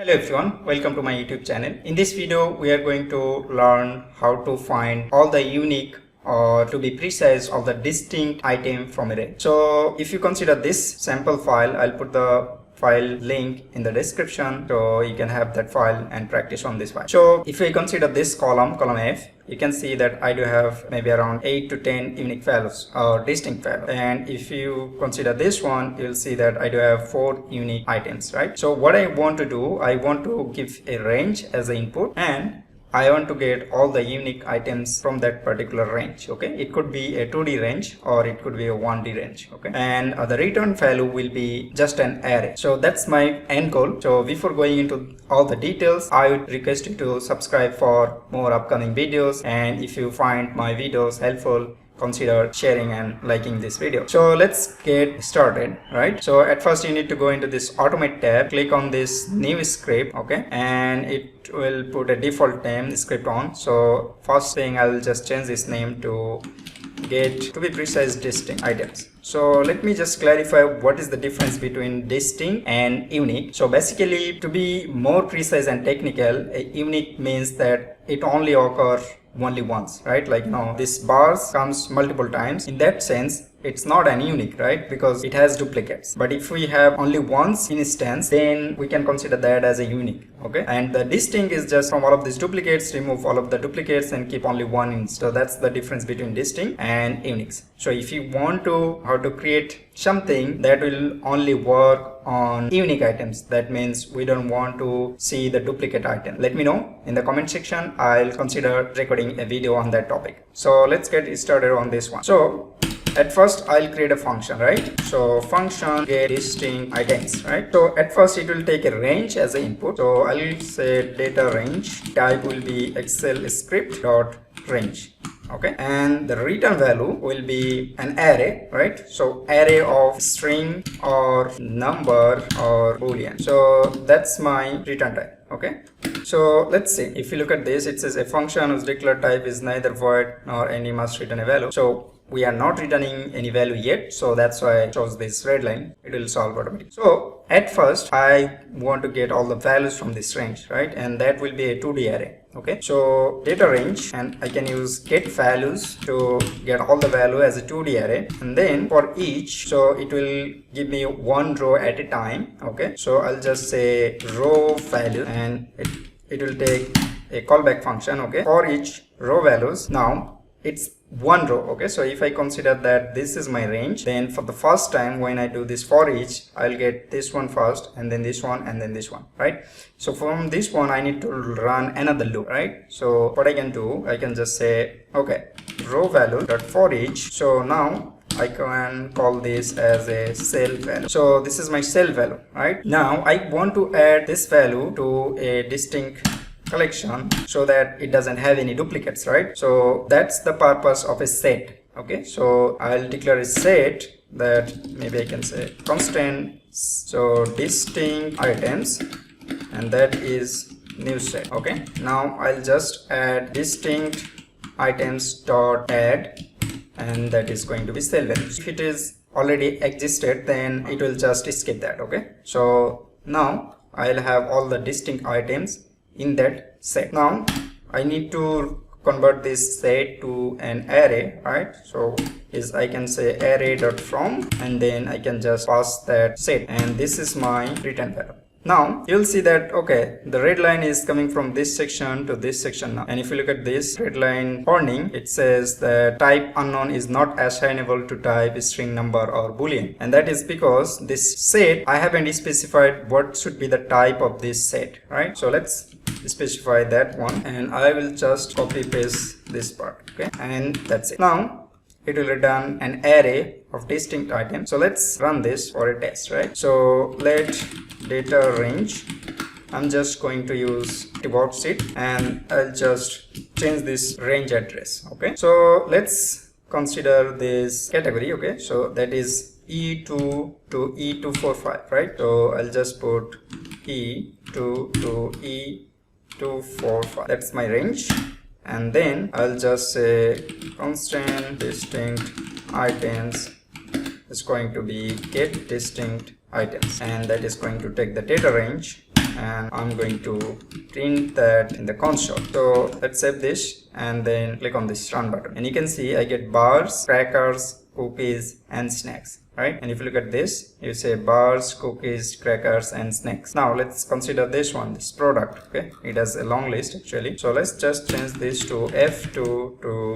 Hello everyone, welcome to my YouTube channel. In this video, we are going to learn how to find all the unique or to be precise all the distinct item from array. So if you consider this sample file, I'll put the file link in the description so you can have that file and practice on this file. So if we consider this column F, you can see that I do have maybe around 8 to 10 unique values or distinct values. And if you consider this one, you'll see that I do have 4 unique items, right? So what I want to do, I want to give a range as an input and I want to get all the unique items from that particular range. Okay, it could be a 2D range or it could be a 1D range. Okay, and the return value will be just an array. So that's my end goal. So before going into all the details, I would request you to subscribe for more upcoming videos, and if you find my videos helpful, consider sharing and liking this video. So let's get started, right? So at first you need to go into this automate tab, click on this new script, okay, and it will put a default name script on. So first thing, I will just change this name to get, to be precise, distinct items. So let me just clarify what is the difference between distinct and unique. So basically, to be more precise and technical, a unique means that it only occurs only once, right? Like, you know, this bars comes multiple times. In that sense, it's not an unique, right? Because it has duplicates. But if we have only once instance, then we can consider that as a unique. Okay, and the distinct is just from all of these duplicates, remove all of the duplicates and keep only one instance. So that's the difference between distinct and uniques. So if you want to how to create something that will only work on unique items, that means we don't want to see the duplicate item, let me know in the comment section. I'll consider recording a video on that topic. So let's get started on this one. So at first I'll create a function, right? So function get distinct items, right? So at first it will take a range as an input. So I'll say data range, type will be Excel script dot range. Okay, and the return value will be an array, right? So array of string or number or boolean. So that's my return type. Okay, so let's see, if you look at this, it says a function whose declared type is neither void nor any must return a value. So we are not returning any value yet, so that's why I chose this red line. It will solve automatically. So at first I want to get all the values from this range, right? And that will be a 2D array. Okay, so data range, and I can use get values to get all the value as a 2D array, and then for each, so it will give me one row at a time. Okay, so I'll just say row value, and it will take a callback function. Okay, for each row values, now it's one row. Okay, so if I consider that this is my range, then for the first time when I do this for each, I'll get this one first, and then this one, and then this one, right? So from this one I need to run another loop, right? So what I can do, I can just say, okay, row value dot for each. So now I can call this as a cell value. So this is my cell value, right? Now I want to add this value to a distinct collection so that it doesn't have any duplicates, right? So that's the purpose of a set. Okay, so I'll declare a set that maybe I can say constant, so distinct items, and that is new set. Okay, now I'll just add distinct items dot add, and that is going to be cell value. If it is already existed, then it will just skip that. Okay, so now I'll have all the distinct items in that set. Now I need to convert this set to an array, right? So is I can say array dot from, and then I can just pass that set, and this is my return value. Now you'll see that, okay, the red line is coming from this section to this section now. And if you look at this red line warning, it says that type unknown is not assignable to type string, number or boolean. And that is because this set, I haven't specified what should be the type of this set, right? So let's specify that one, and I will just copy paste this part. Okay, and that's it. Now it will return an array of distinct items. So let's run this for a test, right? So let data range, I'm just going to use keyboard sheet, and I'll just change this range address. Okay, so let's consider this category. Okay, so that is E2 to E245, right? So I'll just put E2 to E245, that's my range. And then I'll just say constant distinct items is going to be get distinct items, and that is going to take the data range and I'm going to print that in the console. So let's save this and then click on this run button, and you can see I get bars, crackers, cookies and snacks, right? And if you look at this, you say bars, cookies, crackers and snacks. Now let's consider this one, this product. Okay, it has a long list actually, so let's just change this to F2 to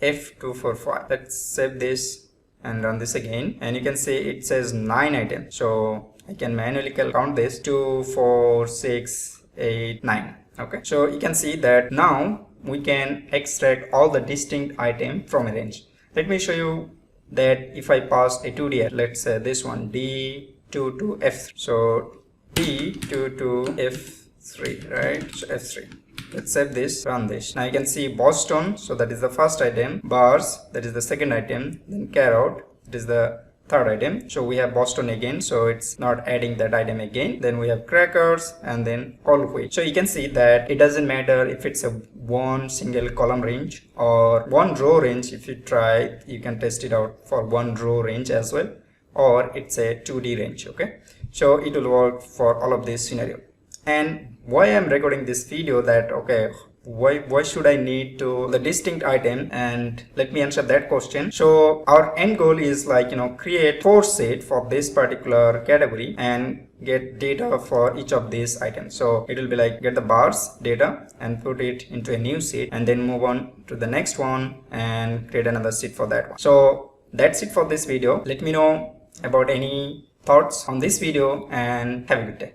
F245. Let's save this and run this again, and you can see it says 9 items, so I can manually count this 2, 4, 6, 8, 9. Okay, so you can see that now we can extract all the distinct items from a range. Let me show you that if I pass a 2D, let's say this one D2 to F3. So D2 to F3, right? So F3. Let's save this, run this. Now you can see Boston, so that is the first item, bars, that is the second item, then carrot, that is the third item. So we have Boston again, so it's not adding that item again. Then we have crackers and then all wheat. So you can see that it doesn't matter if it's a one single column range or one row range. If you try, you can test it out for one row range as well, or it's a 2D range. Okay, so it will work for all of this scenario. And why I'm recording this video, that okay, why should I need to the distinct item, and let me answer that question. So our end goal is like, you know, create 4 sets for this particular category and get data for each of these items. So it will be like get the bars data and put it into a new set, and then move on to the next one and create another set for that one. So that's it for this video. Let me know about any thoughts on this video and have a good day.